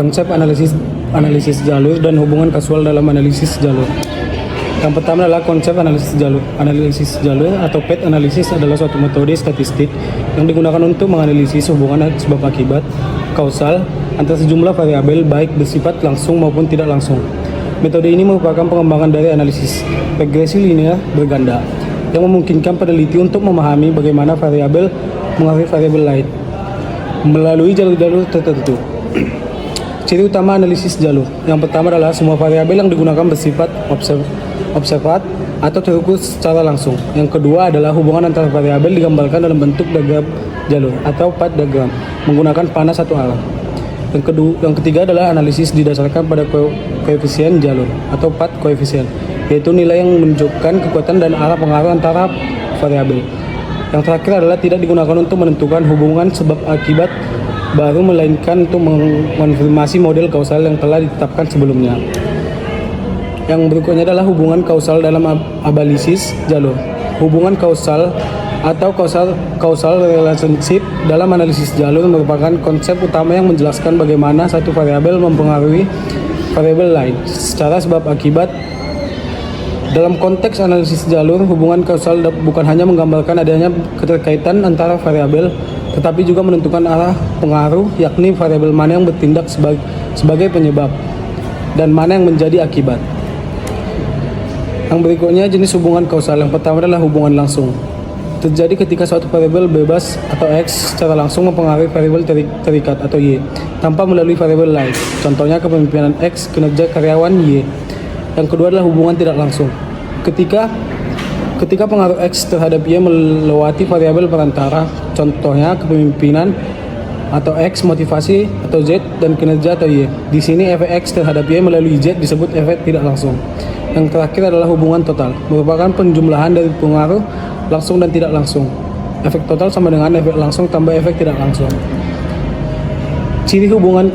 konsep analisis jalur dan hubungan kasual dalam analisis jalur. Yang pertama adalah konsep analisis jalur. Analisis jalur atau path analysis adalah suatu metode statistik yang digunakan untuk menganalisis hubungan sebab akibat kausal antara sejumlah variabel baik bersifat langsung maupun tidak langsung. Metode ini merupakan pengembangan dari analisis regresi linear berganda yang memungkinkan peneliti untuk memahami bagaimana variabel mengaruhi variabel lain melalui jalur-jalur tertentu. Ciri utama analisis jalur. Yang pertama adalah semua variabel yang digunakan bersifat observat atau terukur secara langsung. Yang kedua adalah hubungan antara variabel digambarkan dalam bentuk diagram jalur atau path diagram menggunakan panah satu arah. Yang ketiga adalah analisis didasarkan pada koefisien jalur atau path koefisien, yaitu nilai yang menunjukkan kekuatan dan arah pengaruh antara variabel. Yang terakhir adalah tidak digunakan untuk menentukan hubungan sebab akibat baru, melainkan untuk mengonfirmasi model kausal yang telah ditetapkan sebelumnya. Yang berikutnya adalah hubungan kausal dalam analisis jalur. Hubungan kausal atau causal relationship dalam analisis jalur merupakan konsep utama yang menjelaskan bagaimana satu variabel mempengaruhi variabel lain secara sebab akibat. Dalam konteks analisis jalur, hubungan kausal bukan hanya menggambarkan adanya keterkaitan antara variabel, tetapi juga menentukan arah pengaruh, yakni variabel mana yang bertindak sebagai penyebab dan mana yang menjadi akibat. Yang berikutnya jenis hubungan kausal. Yang pertama adalah hubungan langsung. Terjadi ketika suatu variabel bebas atau X secara langsung mempengaruhi variabel terikat atau Y tanpa melalui variabel lain. Contohnya kepemimpinan X, kinerja karyawan Y. Yang kedua adalah hubungan tidak langsung. Ketika pengaruh X terhadap Y melewati variabel perantara, contohnya kepemimpinan atau X, motivasi atau Z, dan kinerja atau Y. Di sini efek X terhadap Y melalui Z disebut efek tidak langsung. Yang terakhir adalah hubungan total, merupakan penjumlahan dari pengaruh langsung dan tidak langsung. Efek total sama dengan efek langsung tambah efek tidak langsung. Ciri hubungan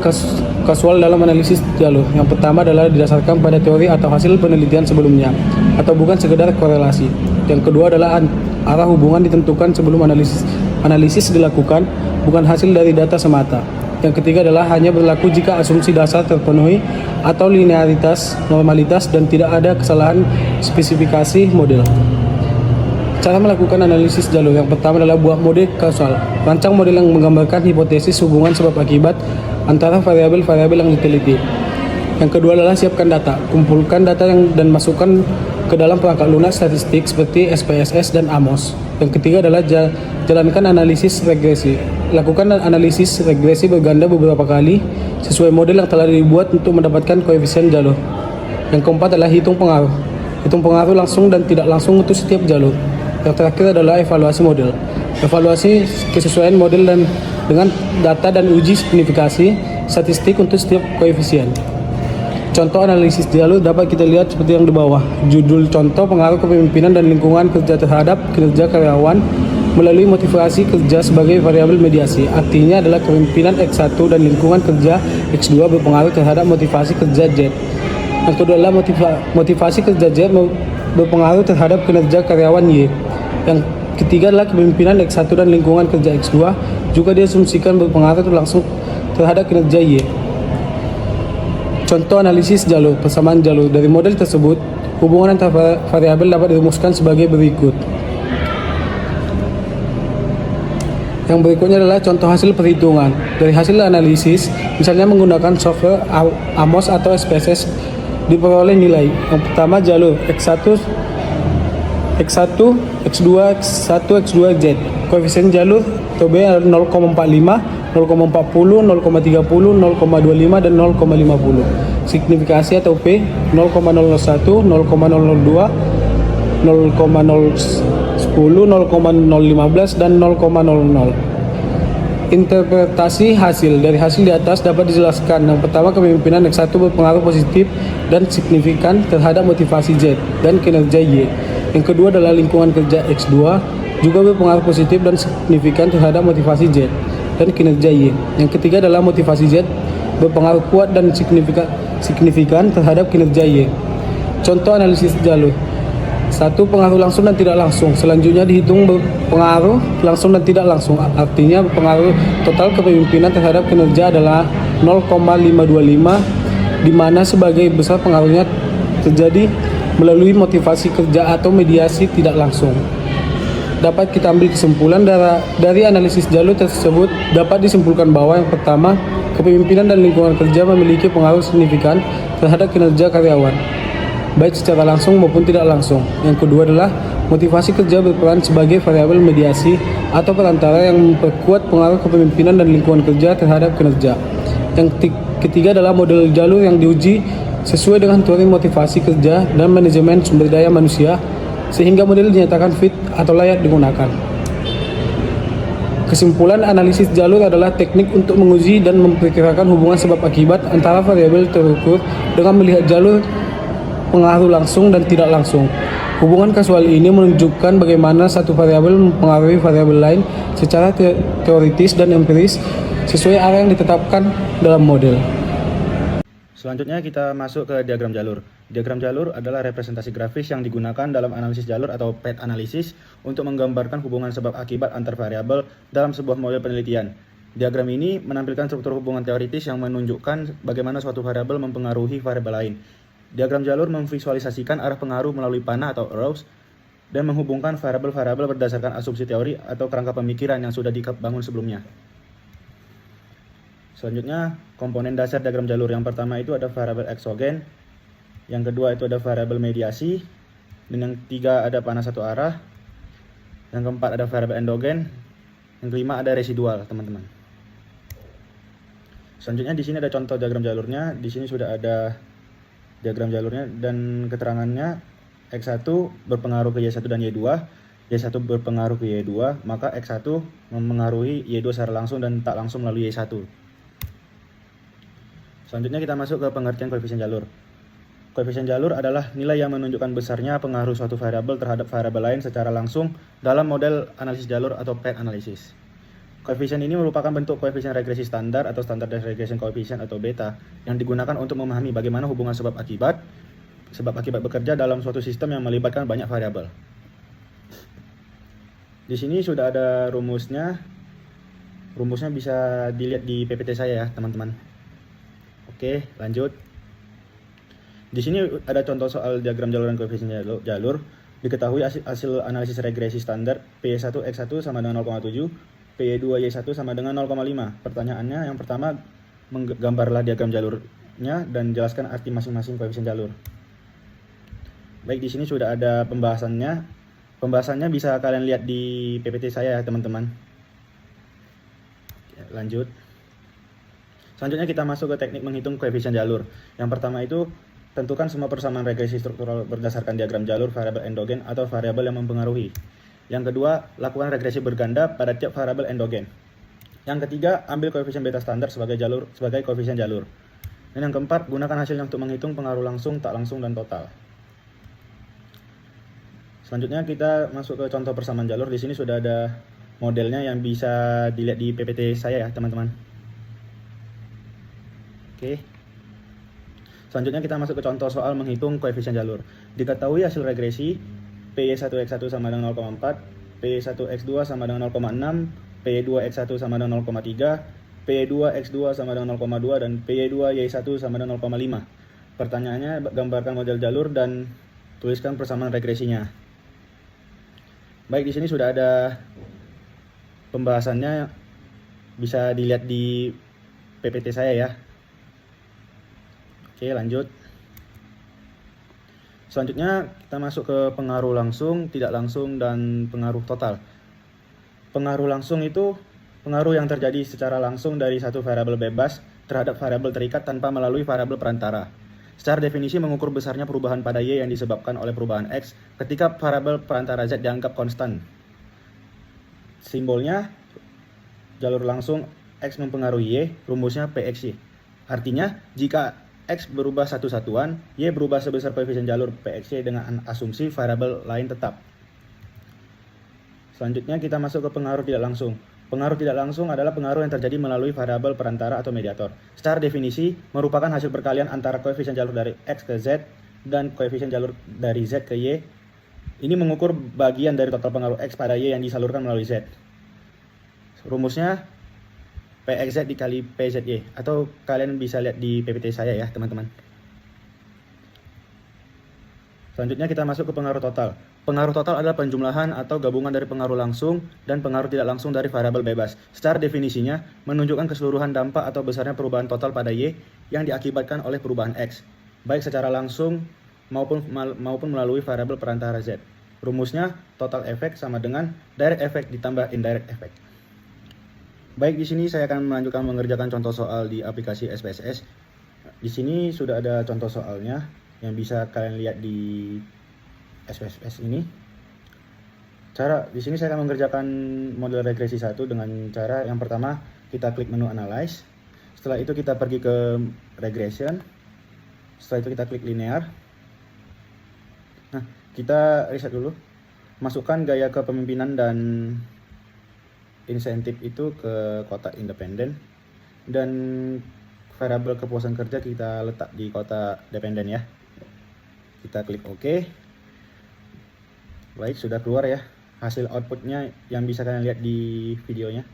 kasual dalam analisis jalur. Yang pertama adalah didasarkan pada teori atau hasil penelitian sebelumnya, atau bukan sekedar korelasi. Yang kedua adalah arah hubungan ditentukan sebelum analisis dilakukan, bukan hasil dari data semata. Yang ketiga adalah hanya berlaku jika asumsi dasar terpenuhi atau linearitas, normalitas, dan tidak ada kesalahan spesifikasi model. Cara melakukan analisis jalur. Yang pertama adalah buat model kausal. Rancang model yang menggambarkan hipotesis hubungan sebab akibat antara variabel-variabel yang diteliti. Yang kedua adalah siapkan data. Kumpulkan data dan masukkan ke dalam perangkat lunak statistik seperti SPSS dan AMOS. Yang ketiga adalah jalankan analisis regresi. Lakukan analisis regresi berganda beberapa kali sesuai model yang telah dibuat untuk mendapatkan koefisien jalur. Yang keempat adalah hitung pengaruh. Hitung pengaruh langsung dan tidak langsung untuk setiap jalur. Yang terakhir adalah evaluasi model. Evaluasi kesesuaian model dengan data dan uji signifikasi statistik untuk setiap koefisien. Contoh analisis jalur dapat kita lihat seperti yang di bawah. Judul contoh pengaruh kepemimpinan dan lingkungan kerja terhadap kinerja karyawan melalui motivasi kerja sebagai variabel mediasi. Artinya adalah kepemimpinan X1 dan lingkungan kerja X2 berpengaruh terhadap motivasi kerja Z. Yang kedua adalah motivasi kerja Z berpengaruh terhadap kinerja karyawan Y. Yang ketiga adalah kepemimpinan X1 dan lingkungan kerja X2 juga diasumsikan berpengaruh langsung terhadap kinerja Y. Contoh analisis jalur. Persamaan jalur. Dari model tersebut, hubungan antara variabel dapat dirumuskan sebagai berikut. Yang berikutnya adalah contoh hasil perhitungan. Dari hasil analisis, misalnya menggunakan software AMOS atau SPSS, diperoleh nilai. Yang pertama jalur X1, X2, X1, X2, Z. Koefisien jalur TB 0,45, 0,40, 0,30, 0,25, dan 0,50. Signifikasi atau P 0,01, 0,002, 0,010, 0,015, dan 0,00. Interpretasi hasil. Dari hasil di atas dapat dijelaskan. Yang pertama, kepemimpinan X1 berpengaruh positif dan signifikan terhadap motivasi Z dan kinerja Y. Yang kedua adalah lingkungan kerja X2 juga berpengaruh positif dan signifikan terhadap motivasi Z dan kinerja Y. Yang ketiga adalah motivasi Z berpengaruh kuat dan signifikan terhadap kinerja Y. Contoh analisis jalur. 1. Pengaruh langsung dan tidak langsung. Selanjutnya dihitung pengaruh langsung dan tidak langsung. Artinya pengaruh total kepemimpinan terhadap kinerja adalah 0,525, di mana sebagai besar pengaruhnya terjadi melalui motivasi kerja atau mediasi tidak langsung. Dapat kita ambil kesimpulan dari analisis jalur tersebut, dapat disimpulkan bahwa yang pertama, kepemimpinan dan lingkungan kerja memiliki pengaruh signifikan terhadap kinerja karyawan, baik secara langsung maupun tidak langsung. Yang kedua adalah motivasi kerja berperan sebagai variabel mediasi atau perantara yang memperkuat pengaruh kepemimpinan dan lingkungan kerja terhadap kinerja. Yang ketiga adalah model jalur yang diuji sesuai dengan teori motivasi kerja dan manajemen sumber daya manusia, sehingga model dinyatakan fit atau layak digunakan. Kesimpulan analisis jalur adalah teknik untuk menguji dan memperkirakan hubungan sebab akibat antara variabel terukur dengan melihat jalur pengaruh langsung dan tidak langsung. Hubungan kasual ini menunjukkan bagaimana satu variabel mempengaruhi variabel lain secara teoritis dan empiris sesuai arah yang ditetapkan dalam model. Selanjutnya kita masuk ke diagram jalur. Diagram jalur adalah representasi grafis yang digunakan dalam analisis jalur atau path analysis untuk menggambarkan hubungan sebab akibat antar variabel dalam sebuah model penelitian. Diagram ini menampilkan struktur hubungan teoritis yang menunjukkan bagaimana suatu variabel mempengaruhi variabel lain. Diagram jalur memvisualisasikan arah pengaruh melalui panah atau arrows dan menghubungkan variabel-variabel berdasarkan asumsi teori atau kerangka pemikiran yang sudah dibangun sebelumnya. Selanjutnya, komponen dasar diagram jalur yang pertama itu ada variabel eksogen, yang kedua itu ada variabel mediasi, dan yang ketiga ada panah satu arah, yang keempat ada variabel endogen, yang kelima ada residual, teman-teman. Selanjutnya di sini ada contoh diagram jalurnya. Di sini sudah ada diagram jalurnya dan keterangannya. X1 berpengaruh ke Y1 dan Y2, Y1 berpengaruh ke Y2, maka X1 mempengaruhi Y2 secara langsung dan tak langsung melalui Y1. Selanjutnya kita masuk ke pengertian koefisien jalur. Koefisien jalur adalah nilai yang menunjukkan besarnya pengaruh suatu variabel terhadap variabel lain secara langsung dalam model analisis jalur atau path analysis. Koefisien ini merupakan bentuk koefisien regresi standar atau standardized regression coefficient atau beta yang digunakan untuk memahami bagaimana hubungan sebab akibat bekerja dalam suatu sistem yang melibatkan banyak variabel. Di sini sudah ada rumusnya. Rumusnya bisa dilihat di PPT saya ya, teman-teman. Oke, lanjut. Di sini ada contoh soal diagram jalur dan koefisien jalur. Diketahui hasil analisis regresi standar P1X1 sama dengan 0,7, P2Y1 sama dengan 0,5. Pertanyaannya yang pertama, menggambarlah diagram jalurnya dan jelaskan arti masing-masing koefisien jalur. Baik, di sini sudah ada pembahasannya. Pembahasannya bisa kalian lihat di PPT saya ya, teman-teman. Lanjut. Selanjutnya kita masuk ke teknik menghitung koefisien jalur. Yang pertama itu, tentukan semua persamaan regresi struktural berdasarkan diagram jalur variabel endogen atau variabel yang mempengaruhi. Yang kedua, lakukan regresi berganda pada tiap variabel endogen. Yang ketiga, ambil koefisien beta standar sebagai koefisien jalur. Dan yang keempat, gunakan hasilnya untuk menghitung pengaruh langsung, tak langsung, dan total. Selanjutnya kita masuk ke contoh persamaan jalur. Di sini sudah ada modelnya yang bisa dilihat di PPT saya ya, teman-teman. Oke. Selanjutnya kita masuk ke contoh soal menghitung koefisien jalur. Diketahui hasil regresi P1X1 sama dengan 0,4, P1X2 sama dengan 0,6, P2X1 sama dengan 0,3, P2X2 sama dengan 0,2, dan P2Y1 sama dengan 0,5. Pertanyaannya, gambarkan model jalur dan tuliskan persamaan regresinya. Baik, di sini sudah ada pembahasannya, bisa dilihat di PPT saya ya. Oke, lanjut. Selanjutnya kita masuk ke pengaruh langsung, tidak langsung, dan pengaruh total. Pengaruh langsung itu pengaruh yang terjadi secara langsung dari satu variabel bebas terhadap variabel terikat tanpa melalui variabel perantara. Secara definisi mengukur besarnya perubahan pada Y yang disebabkan oleh perubahan X ketika variabel perantara Z dianggap konstan. Simbolnya jalur langsung X mempengaruhi Y, rumusnya PXY. Artinya jika X berubah satu satuan, Y berubah sebesar koefisien jalur PXY dengan asumsi variabel lain tetap. Selanjutnya kita masuk ke pengaruh tidak langsung. Pengaruh tidak langsung adalah pengaruh yang terjadi melalui variabel perantara atau mediator. Secara definisi merupakan hasil perkalian antara koefisien jalur dari X ke Z dan koefisien jalur dari Z ke Y. Ini mengukur bagian dari total pengaruh X pada Y yang disalurkan melalui Z. Rumusnya PXZ dikali PZY, atau kalian bisa lihat di PPT saya ya teman-teman. Selanjutnya kita masuk ke pengaruh total. Pengaruh total adalah penjumlahan atau gabungan dari pengaruh langsung dan pengaruh tidak langsung dari variabel bebas. Secara definisinya, menunjukkan keseluruhan dampak atau besarnya perubahan total pada Y yang diakibatkan oleh perubahan X, baik secara langsung maupun melalui variabel perantara Z. Rumusnya, total effect sama dengan direct effect ditambah indirect effect. Baik, di sini saya akan melanjutkan mengerjakan contoh soal di aplikasi SPSS. Di sini sudah ada contoh soalnya yang bisa kalian lihat di SPSS ini. Di sini saya akan mengerjakan model regresi 1 dengan cara yang pertama kita klik menu analyze. Setelah itu kita pergi ke regression. Setelah itu kita klik linear. Nah, kita reset dulu. Masukkan gaya kepemimpinan dan insentif itu ke kotak independen, dan variabel kepuasan kerja kita letak di kotak dependen ya. Kita klik OK. Baik, sudah keluar ya hasil outputnya yang bisa kalian lihat di videonya.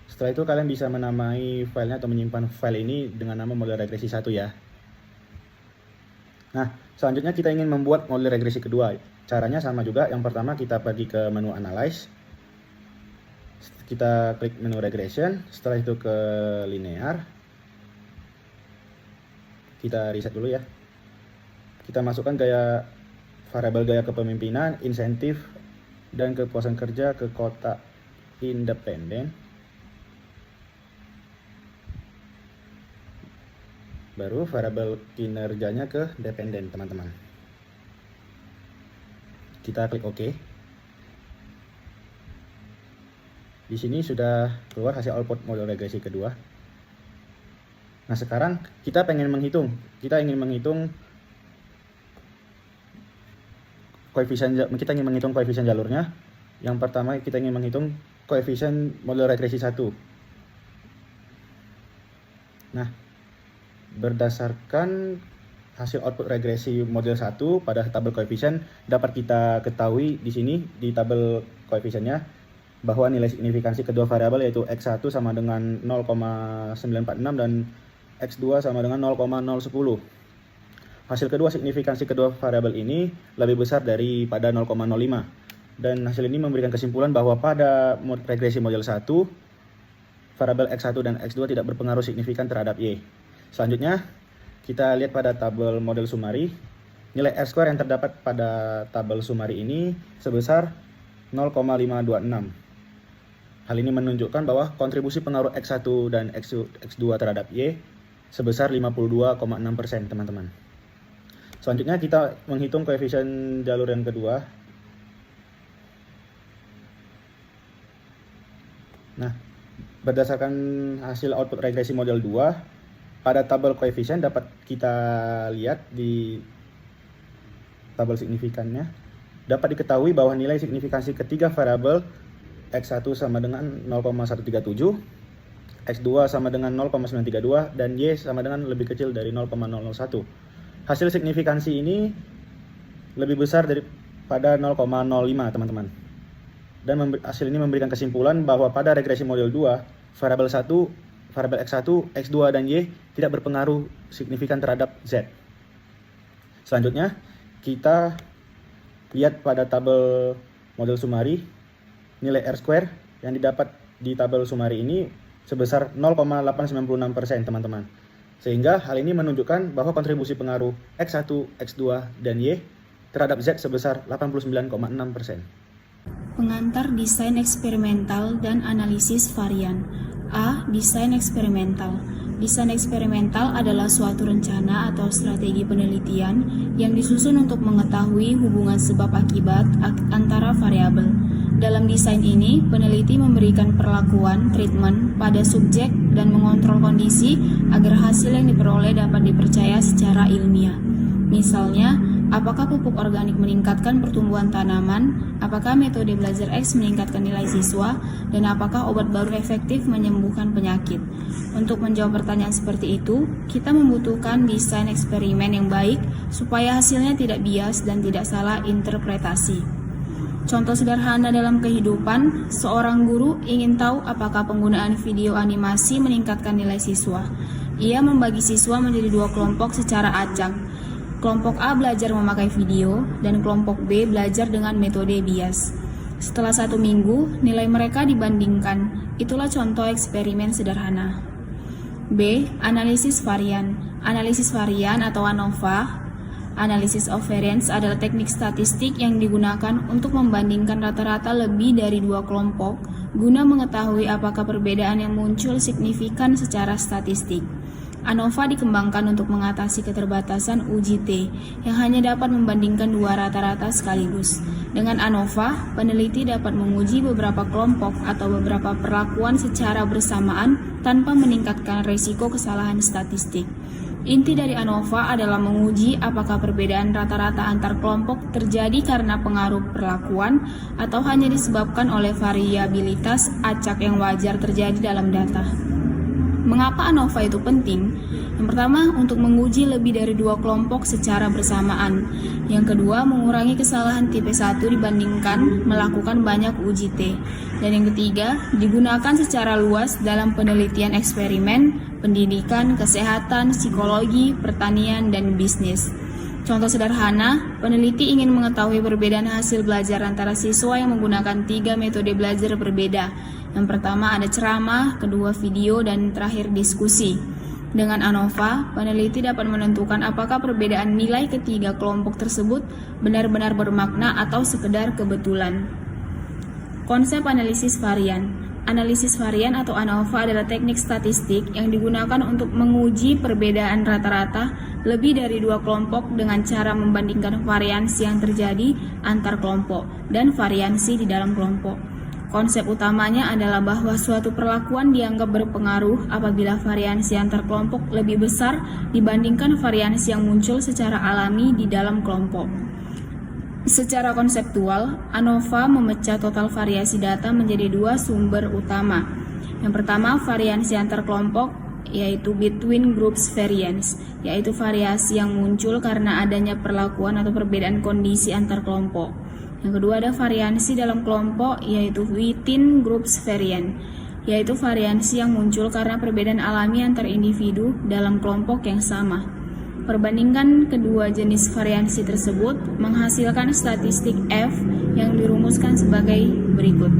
Setelah itu kalian bisa menamai filenya atau menyimpan file ini dengan nama model regresi 1 ya. Nah, selanjutnya kita ingin membuat model regresi kedua. Caranya sama juga. Yang pertama kita pergi ke menu analyze. Kita klik menu regression. Setelah itu ke linear. Kita reset dulu ya. Kita masukkan variabel gaya kepemimpinan, insentif, dan kepuasan kerja ke kotak independen. Baru variabel kinerjanya ke dependen, teman-teman. Kita klik OK. Di sini sudah keluar hasil output model regresi kedua. Nah, sekarang kita ingin menghitung koefisien jalurnya. Yang pertama kita ingin menghitung koefisien model regresi 1. Nah, berdasarkan hasil output regresi model 1 pada tabel koefisien dapat kita ketahui di sini di tabel koefisiennya bahwa nilai signifikansi kedua variabel yaitu X1 sama dengan 0,946 dan X2 sama dengan 0,010. Hasil kedua signifikansi kedua variabel ini lebih besar daripada 0,05, dan hasil ini memberikan kesimpulan bahwa pada regresi model 1 variabel X1 dan X2 tidak berpengaruh signifikan terhadap Y. Selanjutnya kita lihat pada tabel model summary. Nilai R-square yang terdapat pada tabel summary ini sebesar 0,526. Hal ini menunjukkan bahwa kontribusi pengaruh X1 dan X2 terhadap Y sebesar 52,6%, teman-teman. Selanjutnya kita menghitung koefisien jalur yang kedua. Nah, berdasarkan hasil output regresi model 2, pada tabel koefisien dapat kita lihat di tabel signifikannya, dapat diketahui bahwa nilai signifikansi ketiga variabel X1 sama dengan 0,137, X2 sama dengan 0,932, dan Y sama dengan lebih kecil dari 0,001. Hasil signifikansi ini lebih besar daripada 0,05, teman-teman. Dan hasil ini memberikan kesimpulan bahwa pada regresi model 2, variabel X1, X2, dan Y tidak berpengaruh signifikan terhadap Z. Selanjutnya, kita lihat pada tabel model summary, nilai R-square yang didapat di tabel summary ini sebesar 0,896%, teman-teman. Sehingga hal ini menunjukkan bahwa kontribusi pengaruh X1, X2, dan Y terhadap Z sebesar 89,6%. Pengantar desain eksperimental dan analisis varian. A. Desain eksperimental. Desain eksperimental adalah suatu rencana atau strategi penelitian yang disusun untuk mengetahui hubungan sebab akibat antara variabel. Dalam desain ini, peneliti memberikan perlakuan treatment pada subjek dan mengontrol kondisi agar hasil yang diperoleh dapat dipercaya secara ilmiah. Misalnya, apakah pupuk organik meningkatkan pertumbuhan tanaman, apakah metode belajar X meningkatkan nilai siswa, dan apakah obat baru efektif menyembuhkan penyakit. Untuk menjawab pertanyaan seperti itu, kita membutuhkan desain eksperimen yang baik supaya hasilnya tidak bias dan tidak salah interpretasi. Contoh sederhana dalam kehidupan, seorang guru ingin tahu apakah penggunaan video animasi meningkatkan nilai siswa. Ia membagi siswa menjadi 2 kelompok secara acak. Kelompok A belajar memakai video, dan kelompok B belajar dengan metode bias. Setelah 1 minggu, nilai mereka dibandingkan. Itulah contoh eksperimen sederhana. B. Analisis varian. Analisis varian atau ANOVA, Analysis of Variance, adalah teknik statistik yang digunakan untuk membandingkan rata-rata lebih dari 2 kelompok guna mengetahui apakah perbedaan yang muncul signifikan secara statistik. ANOVA dikembangkan untuk mengatasi keterbatasan uji T yang hanya dapat membandingkan 2 rata-rata sekaligus. Dengan ANOVA, peneliti dapat menguji beberapa kelompok atau beberapa perlakuan secara bersamaan tanpa meningkatkan risiko kesalahan statistik. Inti dari ANOVA adalah menguji apakah perbedaan rata-rata antar kelompok terjadi karena pengaruh perlakuan atau hanya disebabkan oleh variabilitas acak yang wajar terjadi dalam data. Mengapa ANOVA itu penting? Yang pertama, untuk menguji lebih dari 2 kelompok secara bersamaan. Yang kedua, mengurangi kesalahan tipe 1 dibandingkan melakukan banyak uji T. Dan yang ketiga, digunakan secara luas dalam penelitian eksperimen, pendidikan, kesehatan, psikologi, pertanian, dan bisnis. Contoh sederhana, peneliti ingin mengetahui perbedaan hasil belajar antara siswa yang menggunakan 3 metode belajar berbeda. Yang pertama ada ceramah, kedua video, dan terakhir diskusi. Dengan ANOVA, peneliti dapat menentukan apakah perbedaan nilai ketiga kelompok tersebut benar-benar bermakna atau sekedar kebetulan. Konsep analisis varian. Analisis varian atau ANOVA adalah teknik statistik yang digunakan untuk menguji perbedaan rata-rata lebih dari 2 kelompok dengan cara membandingkan variansi yang terjadi antar kelompok dan variansi di dalam kelompok. Konsep utamanya adalah bahwa suatu perlakuan dianggap berpengaruh apabila variansi antar kelompok lebih besar dibandingkan variansi yang muncul secara alami di dalam kelompok. Secara konseptual, ANOVA memecah total variasi data menjadi 2 sumber utama. Yang pertama, variansi antar kelompok, yaitu between groups variance, yaitu variasi yang muncul karena adanya perlakuan atau perbedaan kondisi antar kelompok. Yang kedua ada variansi dalam kelompok, yaitu within groups variance, yaitu variansi yang muncul karena perbedaan alami antar individu dalam kelompok yang sama. Perbandingan kedua jenis variansi tersebut menghasilkan statistik F yang dirumuskan sebagai berikut.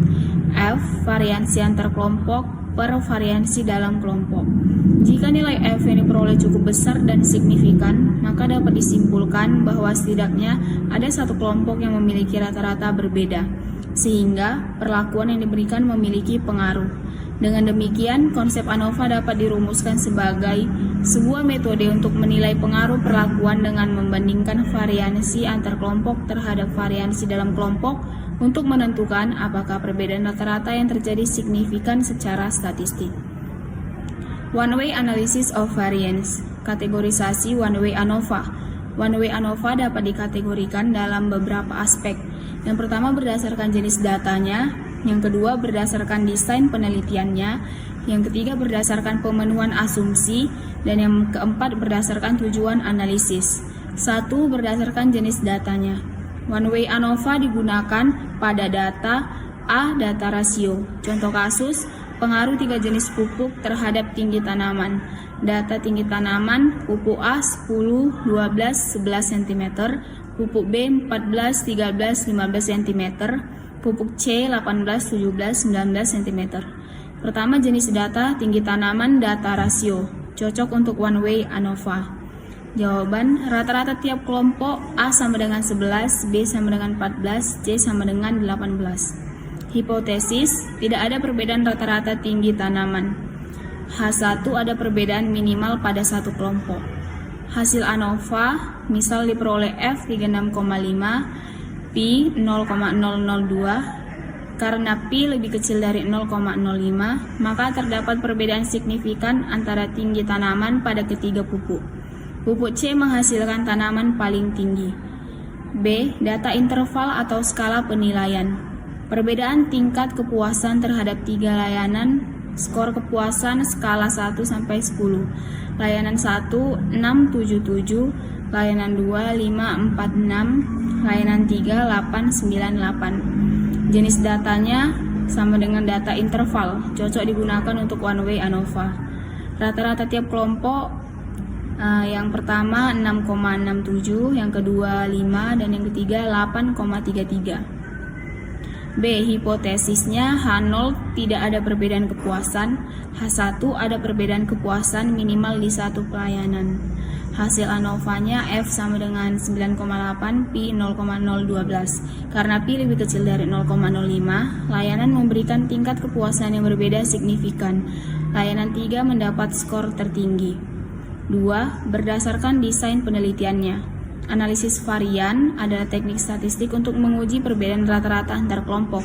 F, variansi antar kelompok per variansi dalam kelompok. Jika nilai F yang diperoleh cukup besar dan signifikan, maka dapat disimpulkan bahwa setidaknya ada satu kelompok yang memiliki rata-rata berbeda, sehingga perlakuan yang diberikan memiliki pengaruh. Dengan demikian, konsep ANOVA dapat dirumuskan sebagai sebuah metode untuk menilai pengaruh perlakuan dengan membandingkan variansi antar kelompok terhadap variansi dalam kelompok untuk menentukan apakah perbedaan rata-rata yang terjadi signifikan secara statistik. One-way analysis of variance. Kategorisasi one-way ANOVA. One-way ANOVA dapat dikategorikan dalam beberapa aspek. Yang pertama berdasarkan jenis datanya, yang kedua berdasarkan desain penelitiannya, yang ketiga berdasarkan pemenuhan asumsi, dan yang keempat berdasarkan tujuan analisis. 1. Berdasarkan jenis datanya. One-way ANOVA digunakan pada data A. Data rasio. Contoh kasus, pengaruh 3 jenis pupuk terhadap tinggi tanaman. Data tinggi tanaman, pupuk A 10, 12, 11 cm, pupuk B 14, 13, 15 cm, pupuk C 18, 17, 19 cm. Pertama jenis data tinggi tanaman data rasio, cocok untuk one-way ANOVA. Jawaban, rata-rata tiap kelompok A sama dengan 11, B sama dengan 14, C sama dengan 18. Hipotesis, tidak ada perbedaan rata-rata tinggi tanaman. H1 ada perbedaan minimal pada satu kelompok. Hasil ANOVA, misal diperoleh F 36,5, P 0,002. Karena P lebih kecil dari 0,05, maka terdapat perbedaan signifikan antara tinggi tanaman pada ketiga pupuk. Pupuk C menghasilkan tanaman paling tinggi. B. Data interval atau skala penilaian. Perbedaan tingkat kepuasan terhadap 3 layanan Skor kepuasan skala 1 sampai 10. Layanan 1 677, layanan 2 546, layanan 3 898. Jenis datanya sama dengan data interval, cocok digunakan untuk one way ANOVA. Rata-rata tiap kelompok yang pertama 6,67, yang kedua 5, dan yang ketiga 8,33. B. Hipotesisnya H0 tidak ada perbedaan kepuasan, H1 ada perbedaan kepuasan minimal di satu pelayanan. Hasil ANOVA-nya F sama dengan 9,8, Pi 0,012. Karena Pi lebih kecil dari 0,05, layanan memberikan tingkat kepuasan yang berbeda signifikan. Layanan 3 mendapat skor tertinggi. 2. Berdasarkan desain penelitiannya. Analisis varian adalah teknik statistik untuk menguji perbedaan rata-rata antar kelompok.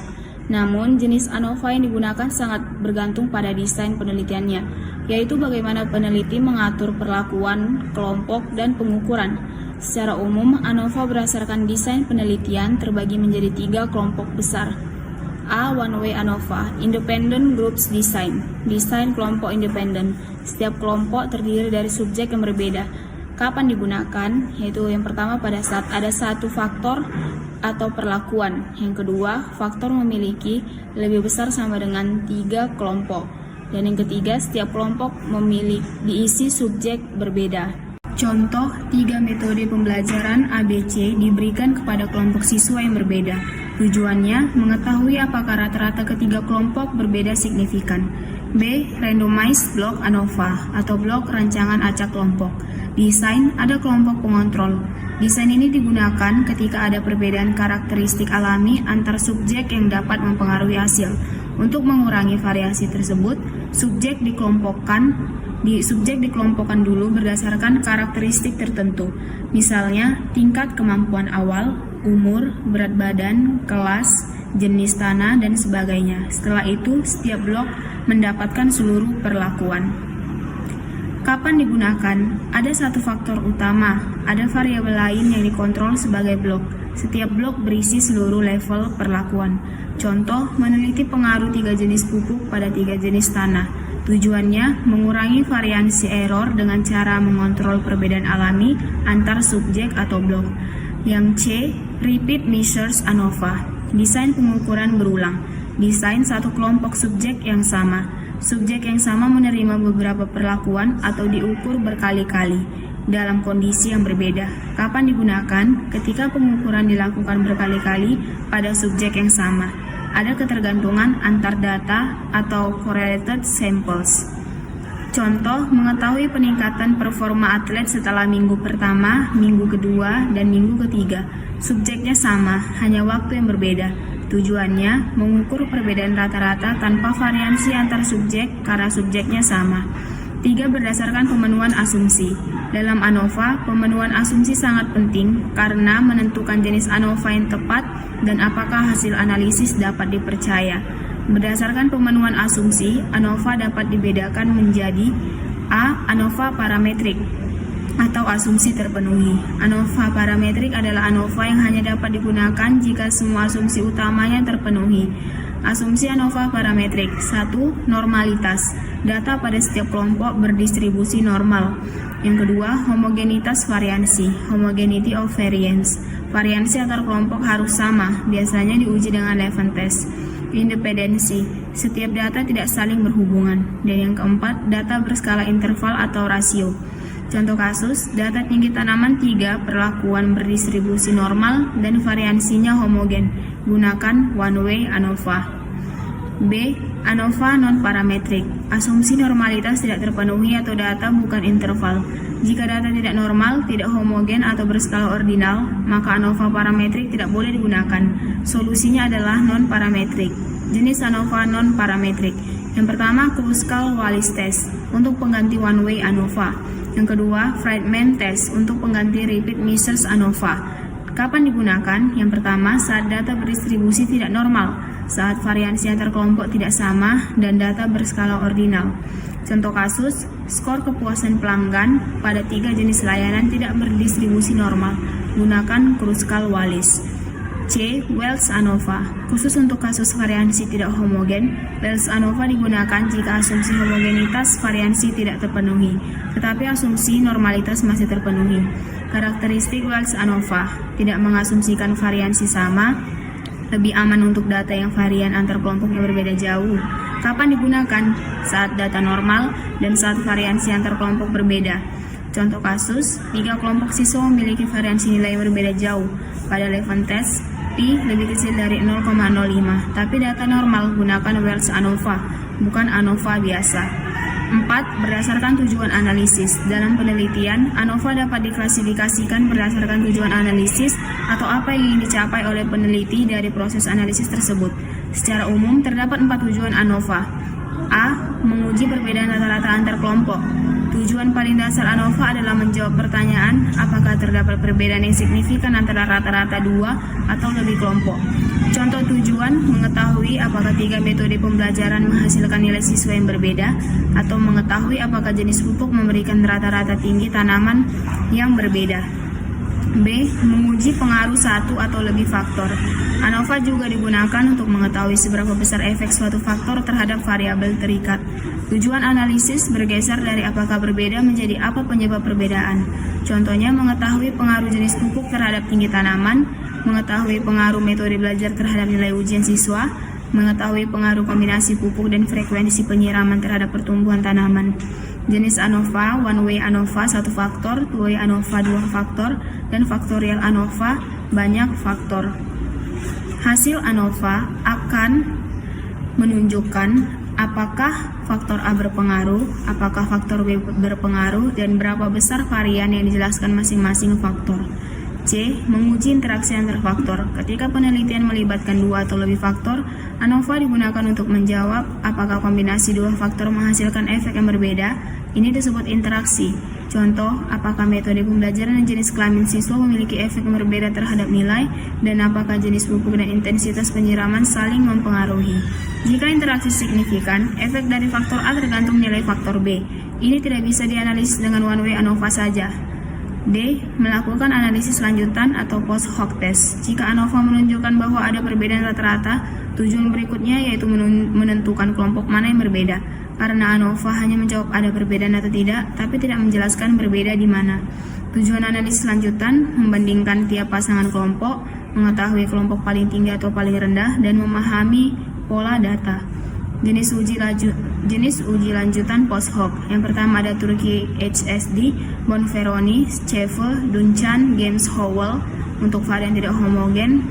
Namun, jenis ANOVA yang digunakan sangat bergantung pada desain penelitiannya, yaitu bagaimana peneliti mengatur perlakuan, kelompok, dan pengukuran. Secara umum, ANOVA berdasarkan desain penelitian terbagi menjadi 3 kelompok besar. A. One way ANOVA, Independent Groups Design, desain kelompok independen. Setiap kelompok terdiri dari subjek yang berbeda. Kapan digunakan? Yaitu yang pertama pada saat ada satu faktor atau perlakuan. Yang kedua, faktor memiliki lebih besar sama dengan 3 kelompok. Dan yang ketiga, setiap kelompok diisi subjek berbeda. Contoh, 3 metode pembelajaran ABC diberikan kepada kelompok siswa yang berbeda. Tujuannya, mengetahui apakah rata-rata ketiga kelompok berbeda signifikan. B. Randomized Block ANOVA atau blok rancangan acak kelompok. Desain ada kelompok pengontrol. Desain ini digunakan ketika ada perbedaan karakteristik alami antar subjek yang dapat mempengaruhi hasil. Untuk mengurangi variasi tersebut, subjek dikelompokkan dulu berdasarkan karakteristik tertentu. Misalnya, tingkat kemampuan awal, umur, berat badan, kelas, jenis tanah, dan sebagainya. Setelah itu, setiap blok mendapatkan seluruh perlakuan. Kapan digunakan? Ada satu faktor utama, ada variabel lain yang dikontrol sebagai blok. Setiap blok berisi seluruh level perlakuan. Contoh, meneliti pengaruh 3 jenis pupuk pada 3 jenis tanah. Tujuannya, mengurangi variansi error dengan cara mengontrol perbedaan alami antar subjek atau blok. Yang C. Repeat Measures ANOVA, desain pengukuran berulang. Desain satu kelompok subjek yang sama. Subjek yang sama menerima beberapa perlakuan atau diukur berkali-kali dalam kondisi yang berbeda. Kapan digunakan? Ketika pengukuran dilakukan berkali-kali pada subjek yang sama. Ada ketergantungan antar data atau correlated samples. Contoh, mengetahui peningkatan performa atlet setelah minggu pertama, minggu kedua, dan minggu ketiga. Subjeknya sama, hanya waktu yang berbeda. Tujuannya, mengukur perbedaan rata-rata tanpa variansi antar subjek karena subjeknya sama. 3. Berdasarkan pemenuhan asumsi. Dalam ANOVA, pemenuhan asumsi sangat penting karena menentukan jenis ANOVA yang tepat dan apakah hasil analisis dapat dipercaya. Berdasarkan pemenuhan asumsi, ANOVA dapat dibedakan menjadi A. ANOVA parametrik atau asumsi terpenuhi. ANOVA parametrik adalah ANOVA yang hanya dapat digunakan jika semua asumsi utamanya terpenuhi. Asumsi ANOVA parametrik. 1. Normalitas. Data pada setiap kelompok berdistribusi normal. Yang kedua, homogenitas variansi, homogeneity of variance. Variansi antar kelompok harus sama, biasanya diuji dengan Levin test. Independensi. Setiap data tidak saling berhubungan. Dan yang keempat, data berskala interval atau rasio. Contoh kasus, data tinggi tanaman 3, perlakuan berdistribusi normal dan variansinya homogen. Gunakan one way ANOVA. B. ANOVA non-parametrik. Asumsi normalitas tidak terpenuhi atau data bukan interval. Jika data tidak normal, tidak homogen atau berskala ordinal, maka ANOVA parametrik tidak boleh digunakan. Solusinya adalah non-parametrik. Jenis ANOVA non-parametrik. Yang pertama, Kruskal-Wallis test untuk pengganti one way ANOVA. Yang kedua, Friedman test untuk pengganti repeat measures ANOVA. Kapan digunakan? Yang pertama, saat data berdistribusi tidak normal, saat variansi antar kelompok tidak sama, dan data berskala ordinal. Contoh kasus, skor kepuasan pelanggan pada 3 jenis layanan tidak berdistribusi normal. Gunakan Kruskal-Wallis. C. Wells ANOVA. Khusus untuk kasus variansi tidak homogen, Wells ANOVA digunakan jika asumsi homogenitas variansi tidak terpenuhi, tetapi asumsi normalitas masih terpenuhi. Karakteristik Wells ANOVA: tidak mengasumsikan variansi sama, lebih aman untuk data yang varian antar kelompok yang berbeda jauh. Kapan digunakan? Saat data normal dan saat variansi antar kelompok berbeda. Contoh kasus, 3 kelompok siswa memiliki variansi nilai yang berbeda jauh. Pada level tes, Pi lebih kecil dari 0,05, tapi data normal gunakan Wells ANOVA, bukan ANOVA biasa. 4. Berdasarkan tujuan analisis. Dalam penelitian, ANOVA dapat diklasifikasikan berdasarkan tujuan analisis atau apa yang ingin dicapai oleh peneliti dari proses analisis tersebut. Secara umum, terdapat 4 tujuan ANOVA. A. Menguji perbedaan rata-rata antar kelompok. Tujuan paling dasar ANOVA adalah menjawab pertanyaan apakah terdapat perbedaan yang signifikan antara rata-rata 2 atau lebih kelompok. Contoh tujuan: mengetahui apakah 3 metode pembelajaran menghasilkan nilai siswa yang berbeda, atau mengetahui apakah jenis pupuk memberikan rata-rata tinggi tanaman yang berbeda. B. Menguji pengaruh satu atau lebih faktor. ANOVA juga digunakan untuk mengetahui seberapa besar efek suatu faktor terhadap variabel terikat. Tujuan analisis bergeser dari apakah berbeda menjadi apa penyebab perbedaan. Contohnya mengetahui pengaruh jenis pupuk terhadap tinggi tanaman, mengetahui pengaruh metode belajar terhadap nilai ujian siswa, mengetahui pengaruh kombinasi pupuk dan frekuensi penyiraman terhadap pertumbuhan tanaman. Jenis ANOVA: one way ANOVA 1 faktor, two way ANOVA 2 faktor, dan faktorial ANOVA banyak faktor. Hasil ANOVA akan menunjukkan apakah faktor A berpengaruh, apakah faktor B berpengaruh, dan berapa besar varian yang dijelaskan masing-masing faktor. C. Menguji interaksi antar faktor. Ketika penelitian melibatkan 2 atau lebih faktor, ANOVA digunakan untuk menjawab apakah kombinasi 2 faktor menghasilkan efek yang berbeda. Ini disebut interaksi. Contoh, apakah metode pembelajaran dan jenis kelamin siswa memiliki efek yang berbeda terhadap nilai, dan apakah jenis pupuk dan intensitas penyiraman saling mempengaruhi. Jika interaksi signifikan, efek dari faktor A tergantung nilai faktor B. Ini tidak bisa dianalisis dengan one way ANOVA saja. D. Melakukan analisis lanjutan atau post hoc test. Jika ANOVA menunjukkan bahwa ada perbedaan rata-rata, tujuan berikutnya yaitu menentukan kelompok mana yang berbeda. Karena ANOVA hanya menjawab ada perbedaan atau tidak, tapi tidak menjelaskan berbeda di mana. Tujuan analisis lanjutan membandingkan tiap pasangan kelompok, mengetahui kelompok paling tinggi atau paling rendah, dan memahami pola data. Jenis uji lanjutan post hoc. Yang pertama ada Turki HSD, Bonferroni, Scheffel, Duncan, James Howell untuk varian tidak homogen.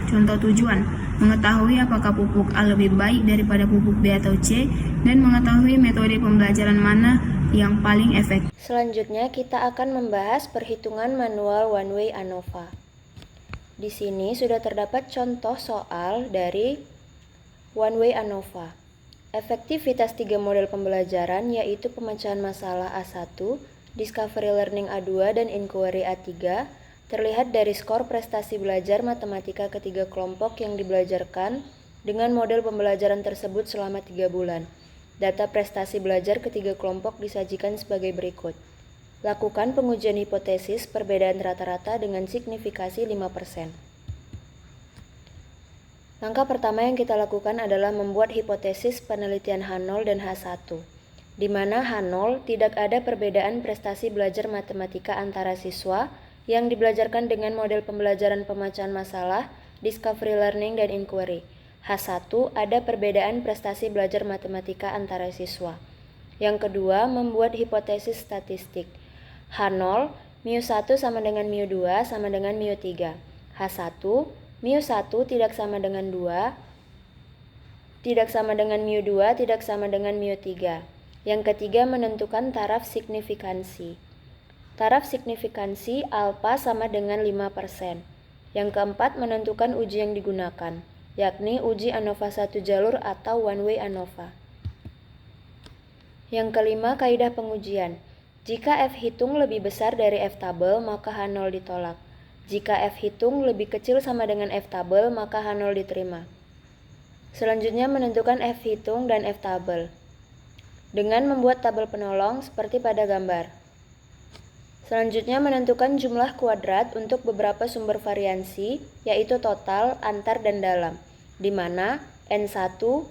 Contoh tujuan: mengetahui apakah pupuk A lebih baik daripada pupuk B atau C, dan mengetahui metode pembelajaran mana yang paling efektif. Selanjutnya kita akan membahas perhitungan manual one way ANOVA. Di sini sudah terdapat contoh soal dari one way ANOVA. Efektivitas 3 model pembelajaran yaitu pemecahan masalah A1, Discovery Learning A2, dan Inquiry A3 terlihat dari skor prestasi belajar matematika ketiga kelompok yang dibelajarkan dengan model pembelajaran tersebut selama 3 bulan. Data prestasi belajar ketiga kelompok disajikan sebagai berikut. Lakukan pengujian hipotesis perbedaan rata-rata dengan signifikasi 5%. Langkah pertama yang kita lakukan adalah membuat hipotesis penelitian H0 dan H1, di mana H0 tidak ada perbedaan prestasi belajar matematika antara siswa yang dibelajarkan dengan model pembelajaran pemecahan masalah, Discovery Learning, dan Inquiry. H1 ada perbedaan prestasi belajar matematika antara siswa. Yang kedua, membuat hipotesis statistik. H0, mu1 sama dengan mu2 sama dengan mu3. H1, mu1 tidak sama dengan 2, tidak sama dengan mu2, tidak sama dengan mu3. Yang ketiga, menentukan taraf signifikansi. Taraf signifikansi alfa sama dengan 5%. Yang keempat, menentukan uji yang digunakan, yakni uji ANOVA 1 jalur atau one way ANOVA. Yang kelima, kaidah pengujian. Jika F hitung lebih besar dari F tabel, maka H0 ditolak. Jika F hitung lebih kecil sama dengan F tabel, maka H0 diterima. Selanjutnya, menentukan F hitung dan F tabel dengan membuat tabel penolong seperti pada gambar. Selanjutnya menentukan jumlah kuadrat untuk beberapa sumber variansi, yaitu total, antar, dan dalam, di mana N1 10,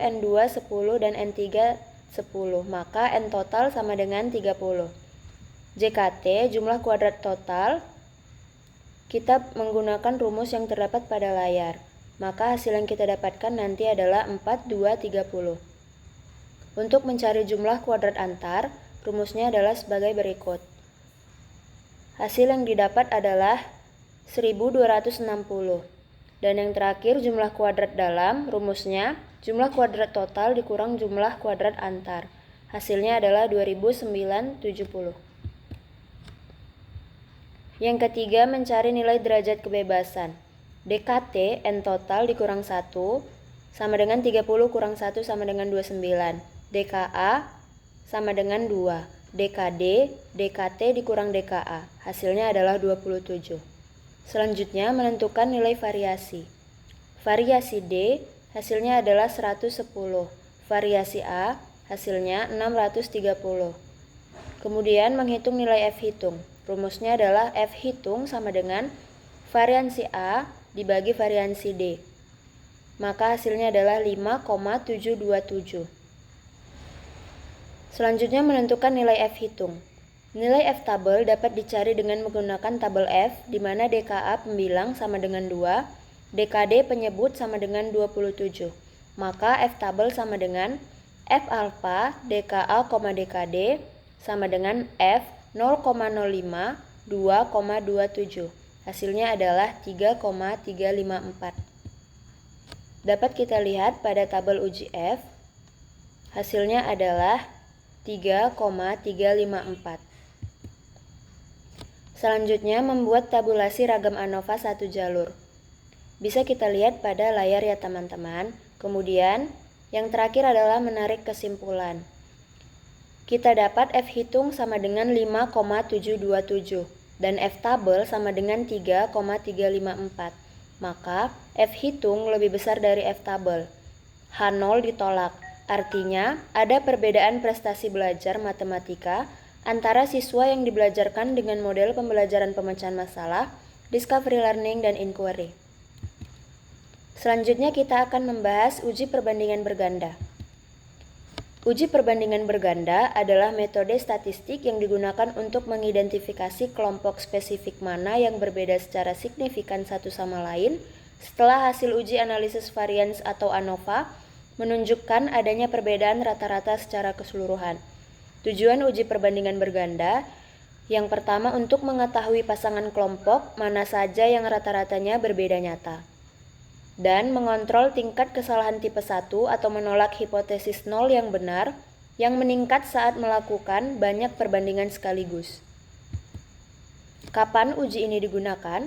N2 10, dan N3 10, maka N total sama dengan 30. JKT, jumlah kuadrat total, kita menggunakan rumus yang terdapat pada layar, maka hasil yang kita dapatkan nanti adalah 4, 2, 30. Untuk mencari jumlah kuadrat antar, rumusnya adalah sebagai berikut. Hasil yang didapat adalah 1260. Dan yang terakhir jumlah kuadrat dalam, rumusnya jumlah kuadrat total dikurang jumlah kuadrat antar. Hasilnya adalah 2970. Yang ketiga, mencari nilai derajat kebebasan. DKT N total dikurang 1 sama dengan 30 kurang 1 sama dengan 29. DKA sama dengan 2. DKD, DKT dikurang DKA, hasilnya adalah 27. Selanjutnya menentukan nilai variasi. Variasi D, hasilnya adalah 110. Variasi A, hasilnya 630. Kemudian menghitung nilai F hitung. Rumusnya adalah F hitung sama dengan variansi A dibagi variansi D. Maka hasilnya adalah 5,727. Selanjutnya menentukan nilai F hitung. Nilai F tabel dapat dicari dengan menggunakan tabel F, di mana DKA pembilang sama dengan 2, DKD penyebut sama dengan 27. Maka F tabel sama dengan F alfa DKA, DKD sama dengan F 0,05 2,27. Hasilnya adalah 3,354. Dapat kita lihat pada tabel uji F, hasilnya adalah 3,354. Selanjutnya membuat tabulasi ragam ANOVA satu jalur. Bisa kita lihat pada layar ya teman-teman. Kemudian yang terakhir adalah menarik kesimpulan. Kita dapat F hitung sama dengan 5,727 dan F tabel sama dengan 3,354. Maka F hitung lebih besar dari F tabel. H0 ditolak. Artinya, ada perbedaan prestasi belajar matematika antara siswa yang dibelajarkan dengan model pembelajaran pemecahan masalah, discovery learning, dan inquiry. Selanjutnya kita akan membahas uji perbandingan berganda. Uji perbandingan berganda adalah metode statistik yang digunakan untuk mengidentifikasi kelompok spesifik mana yang berbeda secara signifikan satu sama lain setelah hasil uji analisis varians atau ANOVA menunjukkan adanya perbedaan rata-rata secara keseluruhan. Tujuan uji perbandingan berganda yang pertama untuk mengetahui pasangan kelompok mana saja yang rata-ratanya berbeda nyata, dan mengontrol tingkat kesalahan tipe 1 atau menolak hipotesis 0 yang benar yang meningkat saat melakukan banyak perbandingan sekaligus. Kapan uji ini digunakan?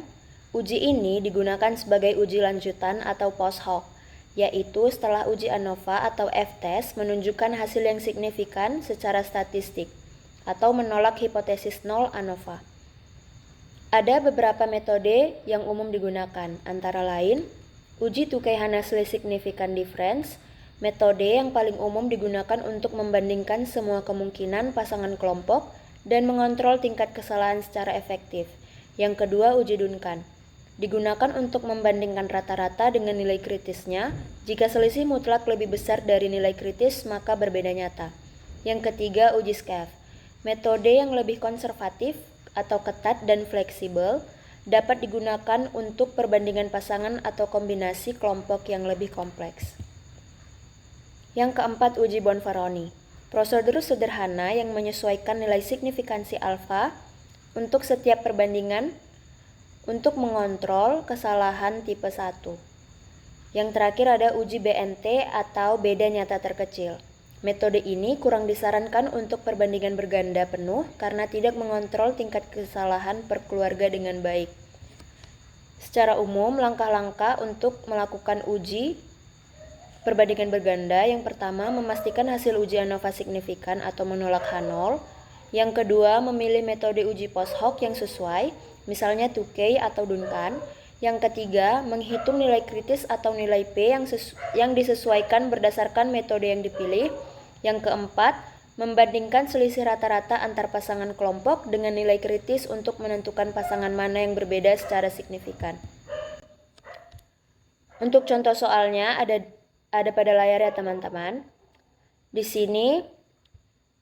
Uji ini digunakan sebagai uji lanjutan atau post hoc, yaitu setelah uji ANOVA atau F-test menunjukkan hasil yang signifikan secara statistik atau menolak hipotesis 0 ANOVA. Ada beberapa metode yang umum digunakan, antara lain uji Tukey-Hanesli Significant Difference, metode yang paling umum digunakan untuk membandingkan semua kemungkinan pasangan kelompok dan mengontrol tingkat kesalahan secara efektif. Yang kedua, uji Duncan. Digunakan untuk membandingkan rata-rata dengan nilai kritisnya. Jika selisih mutlak lebih besar dari nilai kritis, maka berbeda nyata. Yang ketiga, uji Scaife. Metode yang lebih konservatif atau ketat dan fleksibel dapat digunakan untuk perbandingan pasangan atau kombinasi kelompok yang lebih kompleks. Yang keempat, uji Bonferroni. Prosedur sederhana yang menyesuaikan nilai signifikansi alfa untuk setiap perbandingan untuk mengontrol kesalahan tipe 1. Yang terakhir ada uji BNT atau beda nyata terkecil. Metode ini kurang disarankan untuk perbandingan berganda penuh karena tidak mengontrol tingkat kesalahan per keluarga dengan baik. Secara umum, langkah-langkah untuk melakukan uji perbandingan berganda yang pertama, memastikan hasil uji ANOVA signifikan atau menolak H0. Yang kedua, memilih metode uji post hoc yang sesuai, misalnya Tukey atau Duncan. Yang ketiga, menghitung nilai kritis atau nilai P yang disesuaikan berdasarkan metode yang dipilih. Yang keempat, membandingkan selisih rata-rata antar pasangan kelompok dengan nilai kritis untuk menentukan pasangan mana yang berbeda secara signifikan. Untuk contoh soalnya ada pada layar ya teman-teman. Di sini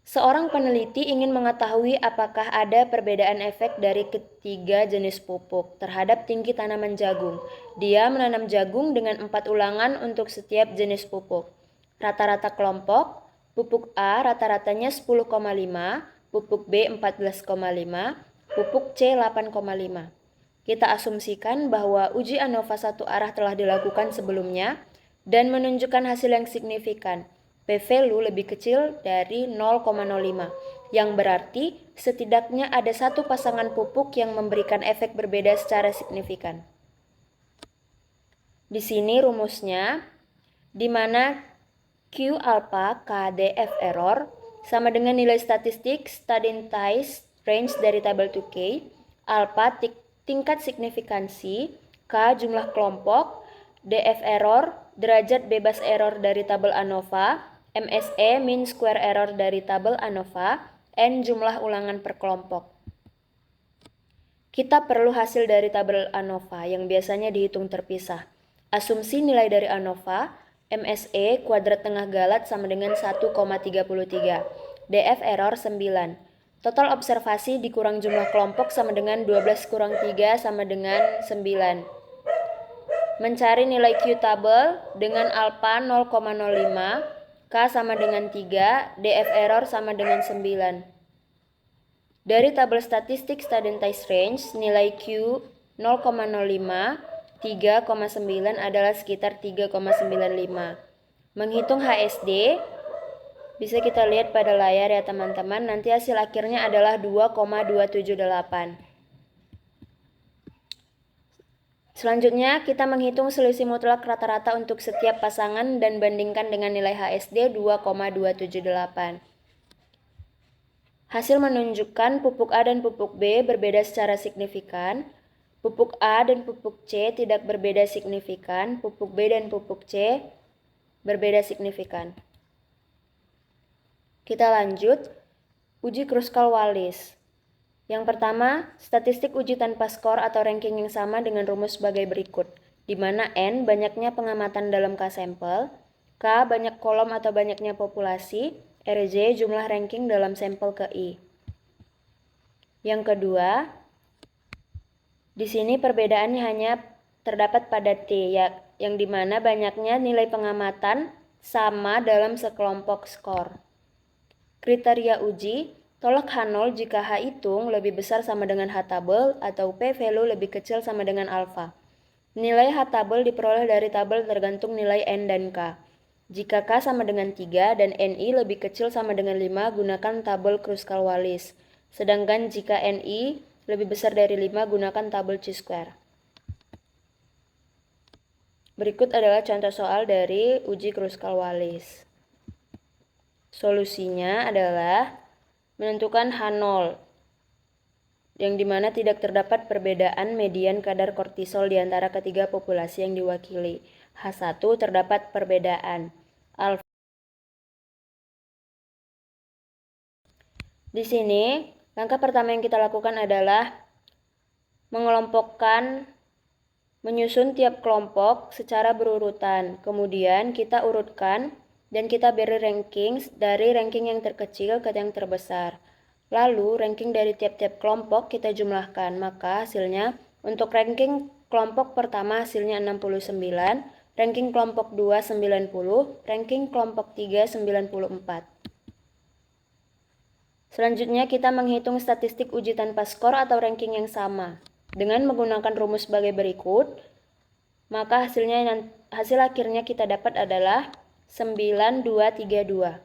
seorang peneliti ingin mengetahui apakah ada perbedaan efek dari ketiga jenis pupuk terhadap tinggi tanaman jagung. Dia menanam jagung dengan 4 ulangan untuk setiap jenis pupuk. Rata-rata kelompok, pupuk A rata-ratanya 10,5, pupuk B 14,5, pupuk C 8,5. Kita asumsikan bahwa uji ANOVA satu arah telah dilakukan sebelumnya dan menunjukkan hasil yang signifikan. P-value lebih kecil dari 0,05, yang berarti setidaknya ada satu pasangan pupuk yang memberikan efek berbeda secara signifikan. Di sini rumusnya, di mana Q alpha KDF error sama dengan nilai statistik standardized range dari tabel 2K, alpha tingkat signifikansi, K jumlah kelompok, DF error derajat bebas error dari tabel ANOVA, MSE mean square error dari tabel ANOVA, N jumlah ulangan per kelompok. Kita perlu hasil dari tabel ANOVA yang biasanya dihitung terpisah. Asumsi nilai dari ANOVA, MSE kuadrat tengah galat sama dengan 1,33. DF error 9. Total observasi dikurang jumlah kelompok sama dengan 12 kurang 3 sama dengan 9. Mencari nilai Q tabel dengan alpha 0,05, K sama dengan 3, DF error sama dengan 9. Dari tabel statistik standardized range, nilai Q 0,05, 3,9 adalah sekitar 3,95. Menghitung HSD, bisa kita lihat pada layar ya teman-teman, nanti hasil akhirnya adalah 2,278. Selanjutnya, kita menghitung selisih mutlak rata-rata untuk setiap pasangan dan bandingkan dengan nilai HSD 2,278. Hasil menunjukkan pupuk A dan pupuk B berbeda secara signifikan. Pupuk A dan pupuk C tidak berbeda signifikan, pupuk B dan pupuk C berbeda signifikan. Kita lanjut, uji Kruskal-Wallis. Yang pertama, statistik uji tanpa skor atau ranking yang sama dengan rumus sebagai berikut, di mana N banyaknya pengamatan dalam K sampel, K banyak kolom atau banyaknya populasi, RJ jumlah ranking dalam sampel ke I. Yang kedua, di sini perbedaannya hanya terdapat pada T, yang dimana banyaknya nilai pengamatan sama dalam sekelompok skor. Kriteria uji, tolak H0 jika H hitung lebih besar sama dengan H tabel atau P-value lebih kecil sama dengan alpha. Nilai H tabel diperoleh dari tabel tergantung nilai N dan K. Jika K sama dengan 3 dan NI lebih kecil sama dengan 5, gunakan tabel Kruskal-Wallis. Sedangkan jika NI lebih besar dari 5, gunakan tabel chi-square. Berikut adalah contoh soal dari uji Kruskal-Wallis. Solusinya adalah menentukan H0, yang dimana tidak terdapat perbedaan median kadar kortisol di antara ketiga populasi yang diwakili. H1 terdapat perbedaan alfa. Di sini, langkah pertama yang kita lakukan adalah menyusun tiap kelompok secara berurutan. Kemudian kita urutkan dan kita beri ranking dari ranking yang terkecil ke yang terbesar. Lalu ranking dari tiap-tiap kelompok kita jumlahkan. Maka hasilnya untuk ranking kelompok pertama hasilnya 69, ranking kelompok 2 90, ranking kelompok 3 94. Selanjutnya kita menghitung statistik uji tanpa skor atau ranking yang sama. Dengan menggunakan rumus sebagai berikut, maka hasil akhirnya kita dapat adalah 9232.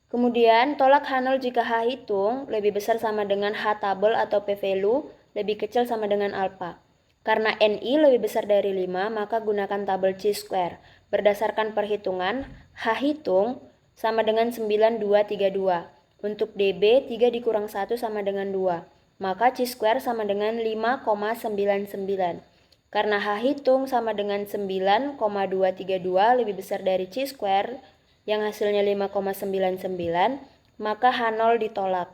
Kemudian tolak H0 jika H hitung lebih besar sama dengan H tabel atau P-value lebih kecil sama dengan alpha. Karena NI lebih besar dari 5, maka gunakan tabel chi-square. Berdasarkan perhitungan, H hitung sama dengan 9232. Untuk DB, 3 dikurang 1 sama dengan 2. Maka chi-square sama dengan 5,99. Karena H hitung sama dengan 9,232 lebih besar dari chi-square, yang hasilnya 5,99, maka H0 ditolak.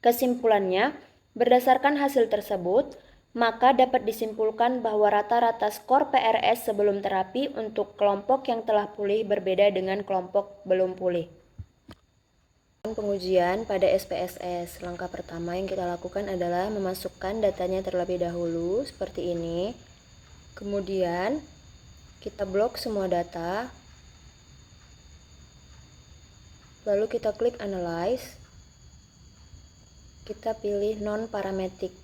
Kesimpulannya, berdasarkan hasil tersebut, maka dapat disimpulkan bahwa rata-rata skor PRS sebelum terapi untuk kelompok yang telah pulih berbeda dengan kelompok belum pulih. Pengujian pada SPSS. Langkah pertama yang kita lakukan adalah memasukkan datanya terlebih dahulu seperti ini. Kemudian kita blok semua data. Lalu kita klik Analyze. Kita pilih non-parametric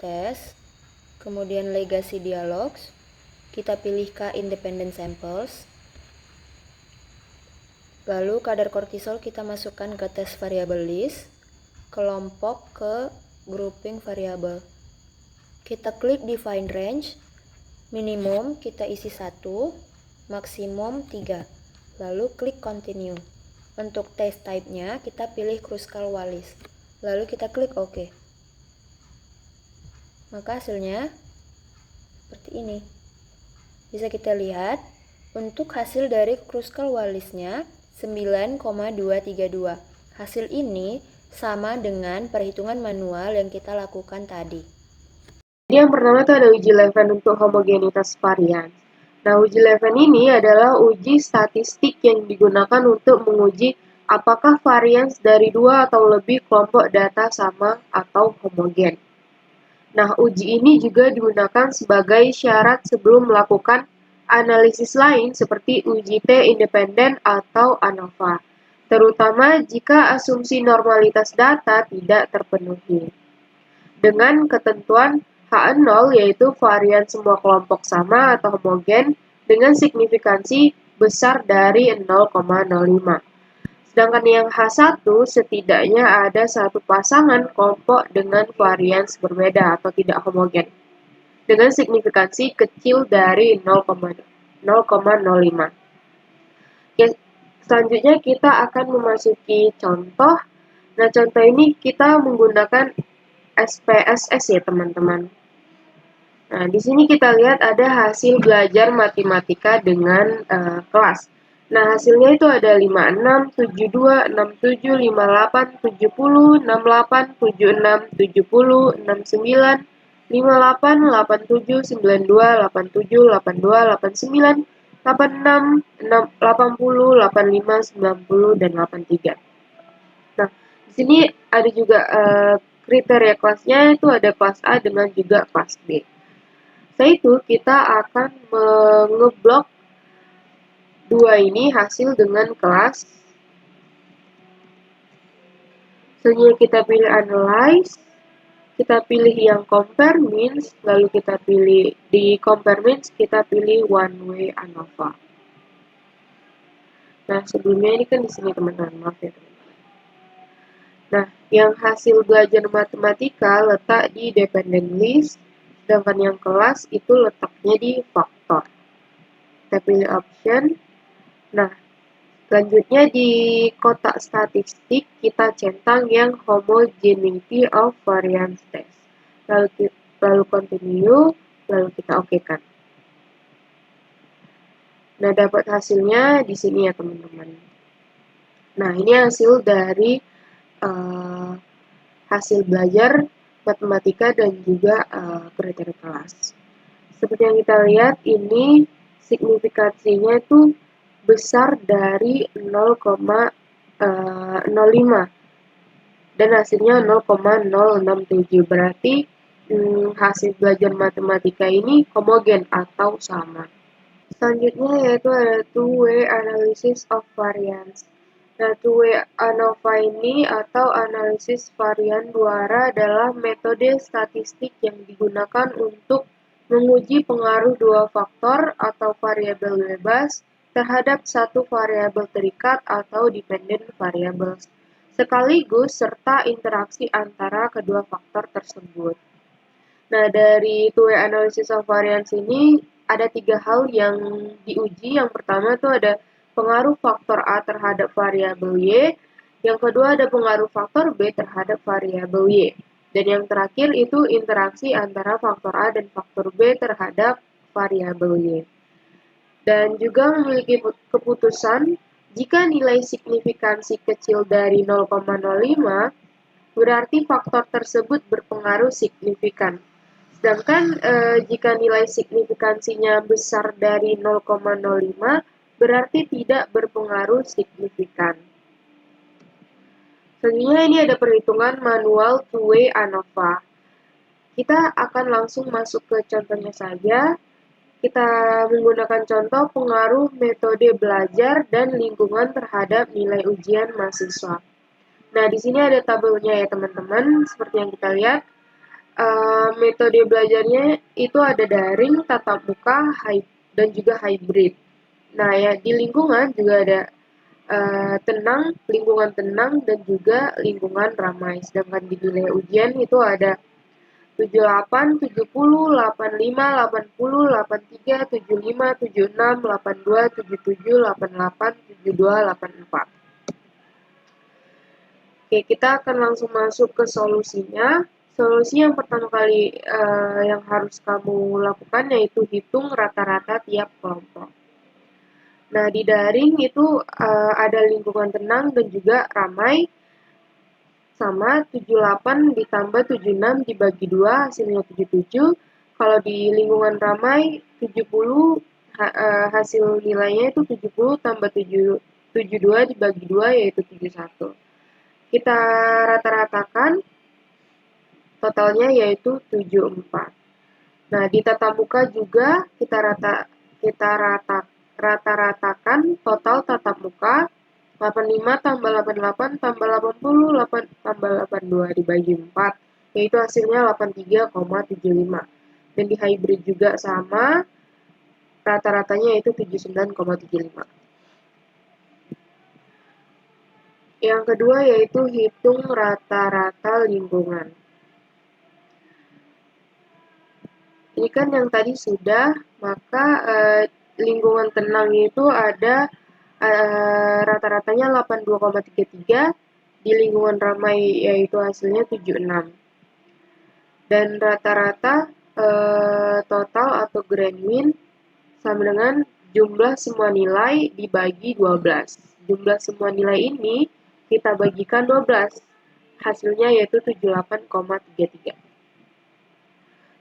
test. Kemudian Legacy Dialogs. Kita pilih K Independent Samples. Lalu kadar kortisol kita masukkan ke tes variable list, kelompok ke grouping variabel. Kita klik define range, minimum kita isi 1, maksimum 3. Lalu klik continue. Untuk test type-nya kita pilih Kruskal-Wallis. Lalu kita klik OK. Maka hasilnya seperti ini. Bisa kita lihat untuk hasil dari Kruskal-Wallisnya 9,232. Hasil ini sama dengan perhitungan manual yang kita lakukan tadi. Jadi yang pertama itu ada uji Leven untuk homogenitas varian. Nah, uji Leven ini adalah uji statistik yang digunakan untuk menguji apakah varian dari 2 atau lebih kelompok data sama atau homogen. Nah, uji ini juga digunakan sebagai syarat sebelum melakukan analisis lain seperti uji T independen atau ANOVA, terutama jika asumsi normalitas data tidak terpenuhi. Dengan ketentuan H0 yaitu varian semua kelompok sama atau homogen dengan signifikansi besar dari 0,05. Sedangkan yang H1 setidaknya ada satu pasangan kelompok dengan varians berbeda atau tidak homogen dengan signifikansi kecil dari 0,05. Oke, selanjutnya kita akan memasuki contoh. Nah, contoh ini kita menggunakan SPSS ya, teman-teman. Nah, di sini kita lihat ada hasil belajar matematika dengan kelas. Nah, hasilnya itu ada 56, 72, 67, 58, 70, 68, 76, 70, 69, 58, 87, 92, 87, 82, 89, 86, 80, 85, 90, dan 83. Nah, di sini ada juga kriteria kelasnya, itu ada kelas A dengan juga kelas B. Setelah itu kita akan mengeblok dua ini hasil dengan kelas. Selanjutnya kita pilih Analyze. Kita pilih yang compare means, lalu kita pilih di compare means kita pilih one way ANOVA. Nah, sebelumnya ini kan di sini teman-teman, maaf ya teman-teman. Nah, yang hasil belajar matematika letak di dependent list, sedangkan yang kelas itu letaknya di faktor. Kita pilih option. Nah, selanjutnya di kotak statistik kita centang yang homogeneity of variance test. Lalu continue, lalu kita okekan. Nah, dapat hasilnya di sini ya teman-teman. Nah, ini hasil dari hasil belajar matematika dan juga kriteria kelas. Seperti yang kita lihat, ini signifikansinya itu besar dari 0,05 dan hasilnya 0,067, berarti hasil belajar matematika ini homogen atau sama. Selanjutnya yaitu ada two-way analysis of variance. Nah, two-way ANOVA ini atau analisis varian dua arah adalah metode statistik yang digunakan untuk menguji pengaruh dua faktor atau variabel bebas terhadap satu variabel terikat atau dependent variables, sekaligus serta interaksi antara kedua faktor tersebut. Nah, dari two-way analysis of variance ini ada 3 hal yang diuji. Yang pertama itu ada pengaruh faktor A terhadap variabel Y, yang kedua ada pengaruh faktor B terhadap variabel Y, dan yang terakhir itu interaksi antara faktor A dan faktor B terhadap variabel Y. Dan juga memiliki keputusan jika nilai signifikansi kecil dari 0,05 berarti faktor tersebut berpengaruh signifikan. Sedangkan jika nilai signifikansinya besar dari 0,05 berarti tidak berpengaruh signifikan. Selanjutnya ini ada perhitungan manual two-way ANOVA. Kita akan langsung masuk ke contohnya saja. Kita menggunakan contoh pengaruh metode belajar dan lingkungan terhadap nilai ujian mahasiswa. Nah, di sini ada tabelnya ya teman-teman, seperti yang kita lihat. Metode belajarnya itu ada daring, tatap muka, dan juga hybrid. Nah, ya di lingkungan juga ada lingkungan tenang, dan juga lingkungan ramai. Sedangkan di nilai ujian itu ada 78, 70, 85, 80, 83, 75, 76, 82, 77, 88, 72, 84. Oke, kita akan langsung masuk ke solusinya. Solusi yang pertama kali yang harus kamu lakukan yaitu hitung rata-rata tiap kelompok. Nah, di daring itu ada lingkungan tenang dan juga ramai, sama 78 ditambah 76 dibagi 2 hasilnya 77. Kalau di lingkungan ramai 70 hasil nilainya itu 70 tambah 72 dibagi 2 yaitu 71. Kita rata-ratakan totalnya yaitu 74. Nah, di tatap muka juga kita rata-ratakan total tatap muka 85 tambah 88 tambah 80 tambah 82 dibagi 4, yaitu hasilnya 83,75. Dan di hybrid juga sama, rata-ratanya yaitu 79,75. Yang kedua yaitu hitung rata-rata lingkungan. Ini kan yang tadi sudah, maka lingkungan tenang itu ada rata-ratanya 82,33, di lingkungan ramai yaitu hasilnya 76. Dan rata-rata total atau grand min sama dengan jumlah semua nilai dibagi 12. Jumlah semua nilai ini kita bagikan 12. Hasilnya yaitu 78,33.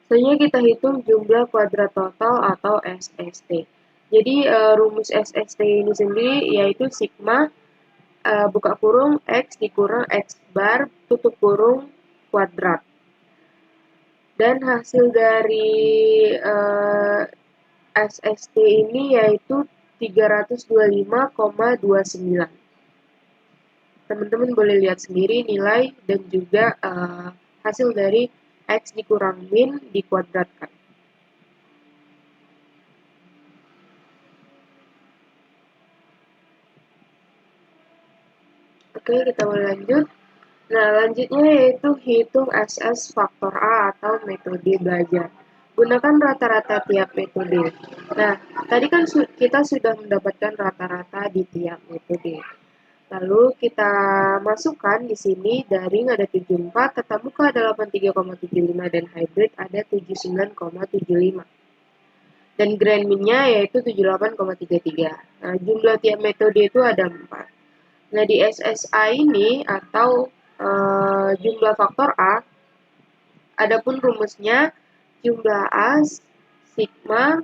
Selanjutnya kita hitung jumlah kuadrat total atau SST. Jadi rumus SST ini sendiri yaitu sigma buka kurung X dikurang X bar tutup kurung kuadrat. Dan hasil dari SST ini yaitu 325,29. Teman-teman boleh lihat sendiri nilai dan juga hasil dari X dikurang min dikuadratkan. Oke, kita mulai lanjut. Nah, lanjutnya yaitu hitung SS faktor A atau metode belajar. Gunakan rata-rata tiap metode. Nah, tadi kan kita sudah mendapatkan rata-rata di tiap metode. Lalu kita masukkan di sini daring ada 74, tatap muka ada 83,75 dan hybrid ada 79,75. Dan grand min-nya yaitu 78,33. Nah, jumlah tiap metode itu ada 4. Nah, di SSA ini atau jumlah faktor A, adapun rumusnya jumlah A sigma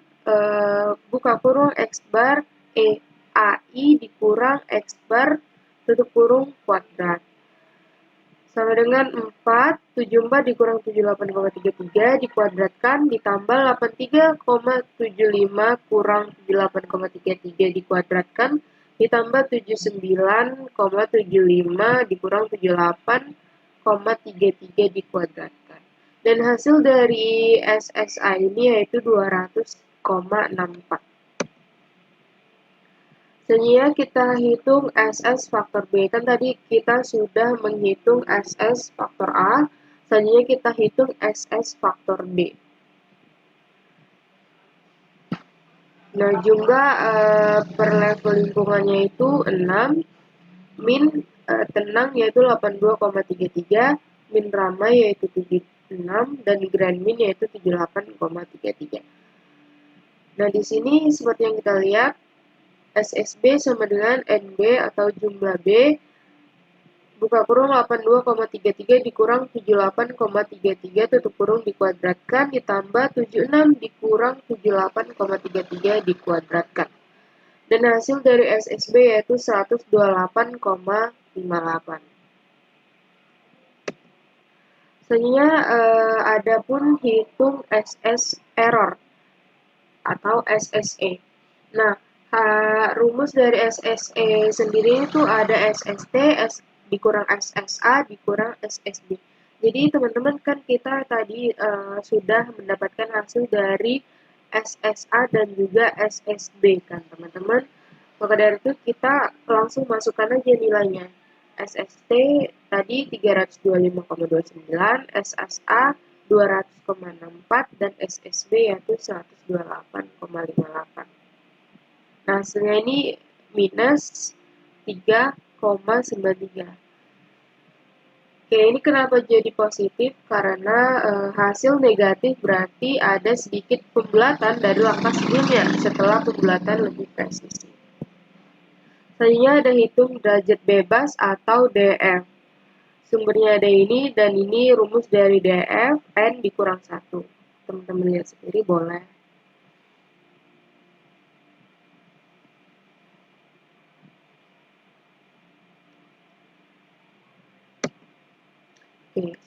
buka kurung X bar AI dikurang X bar tutup kurung kuadrat. Sama dengan 4, 74 dikurang 78,33 dikuadratkan ditambah 83,75 kurang 78,33 dikuadratkan ditambah 79,75 dikurang 78,33 dikuadratkan. Dan hasil dari SSA ini yaitu 200,64. Selanjutnya kita hitung SS faktor B. Kan tadi kita sudah menghitung SS faktor A. Selanjutnya kita hitung SS faktor B. Nah, jumlah per level lingkungannya itu 6. Min tenang yaitu 82,33. Min ramai yaitu 76. Dan grand min yaitu 78,33. Nah, di sini seperti yang kita lihat, SSB sama dengan NB atau jumlah B, buka kurung 82,33 dikurang 78,33 tutup kurung dikuadratkan ditambah 76 dikurang 78,33 dikuadratkan. Dan hasil dari SSB yaitu 128,58. Selanjutnya ada pun hitung SS error atau SSE. Nah, rumus dari SSE sendiri itu ada SST dikurang SSA dikurang SSB. Jadi teman-teman kan kita tadi sudah mendapatkan hasil dari SSA dan juga SSB kan teman-teman. Maka dari itu kita langsung masukkan aja nilainya. SST tadi 325,29, SSA 200,64 dan SSB yaitu 128,58. Nah, hasilnya ini minus 3,93. Oke, ini kenapa jadi positif? Karena hasil negatif berarti ada sedikit pembulatan dari langkah sebelumnya setelah pembulatan lebih presisi. Selanjutnya ada hitung derajat bebas atau DF. Sumbernya ada ini dan ini rumus dari DF, N dikurang 1. Teman-teman lihat sendiri boleh. Oke,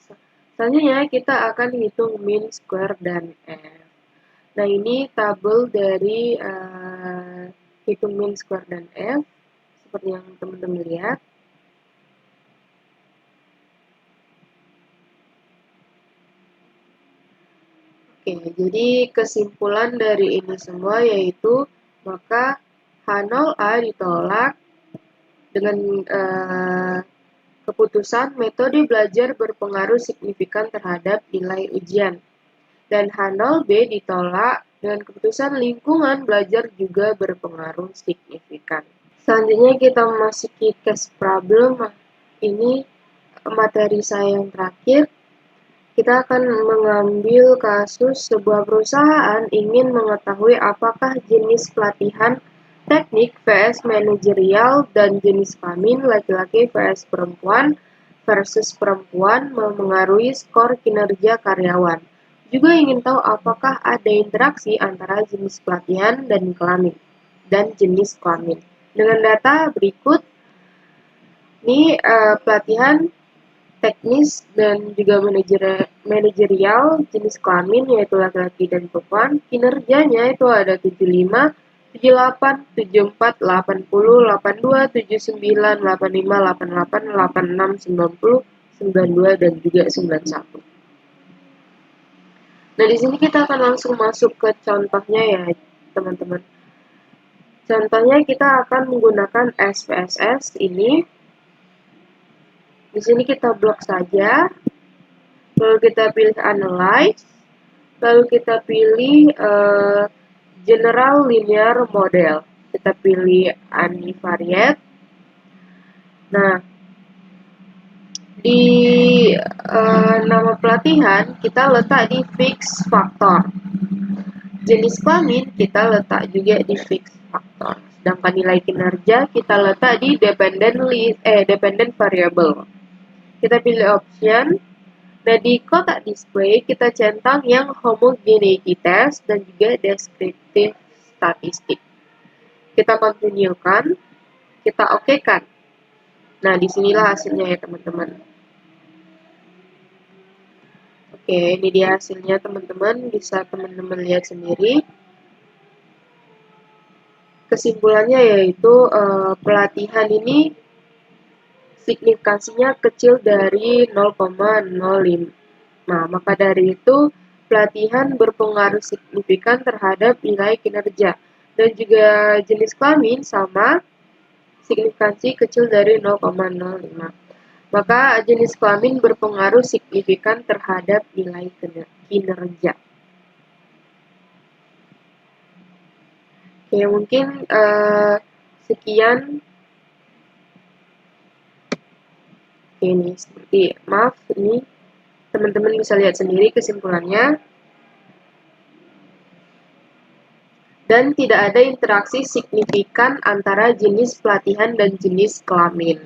selanjutnya kita akan hitung mean square dan F. Nah, ini tabel dari hitung mean square dan F, seperti yang teman-teman lihat. Oke, jadi kesimpulan dari ini semua yaitu maka H0A ditolak dengan keputusan metode belajar berpengaruh signifikan terhadap nilai ujian. Dan H0B ditolak dengan keputusan lingkungan belajar juga berpengaruh signifikan. Selanjutnya kita memasuki case problem. Ini materi saya yang terakhir. Kita akan mengambil kasus sebuah perusahaan ingin mengetahui apakah jenis pelatihan teknik vs manajerial dan jenis kelamin laki-laki vs perempuan versus perempuan memengaruhi skor kinerja karyawan. Juga ingin tahu apakah ada interaksi antara jenis pelatihan dan kelamin dan jenis kelamin. Dengan data berikut, ini pelatihan teknis dan juga manajerial jenis kelamin yaitu laki-laki dan perempuan. Kinerjanya itu ada 75, 78, 74, 80, 82, 79, 85, 88, 86, 90, 92 dan juga 91. Nah, di sini kita akan langsung masuk ke contohnya ya, teman-teman. Contohnya kita akan menggunakan SPSS ini. Di sini kita blok saja, lalu kita pilih Analyze, lalu kita pilih General Linear Model. Kita pilih Univariate. Nah, di nama pelatihan kita letak di Fix Factor. Jenis kelamin kita letak juga di Fix Factor. Sedangkan nilai kinerja kita letak di Dependent Variable. Kita pilih option. Nah, di kotak display kita centang yang homogeneity test dan juga descriptive statistik. Kita continuekan, kita okekan. Nah, disinilah hasilnya ya teman-teman. Oke, ini dia hasilnya teman-teman, bisa teman-teman lihat sendiri. Kesimpulannya yaitu pelatihan ini signifikansinya kecil dari 0,05. Nah, maka dari itu pelatihan berpengaruh signifikan terhadap nilai kinerja. Dan juga jenis kelamin sama signifikansi kecil dari 0,05. Maka jenis kelamin berpengaruh signifikan terhadap nilai kinerja. Oke, mungkin sekian. Ini seperti, maaf, ini teman-teman bisa lihat sendiri kesimpulannya. dan tidak ada interaksi signifikan antara jenis pelatihan dan jenis kelamin.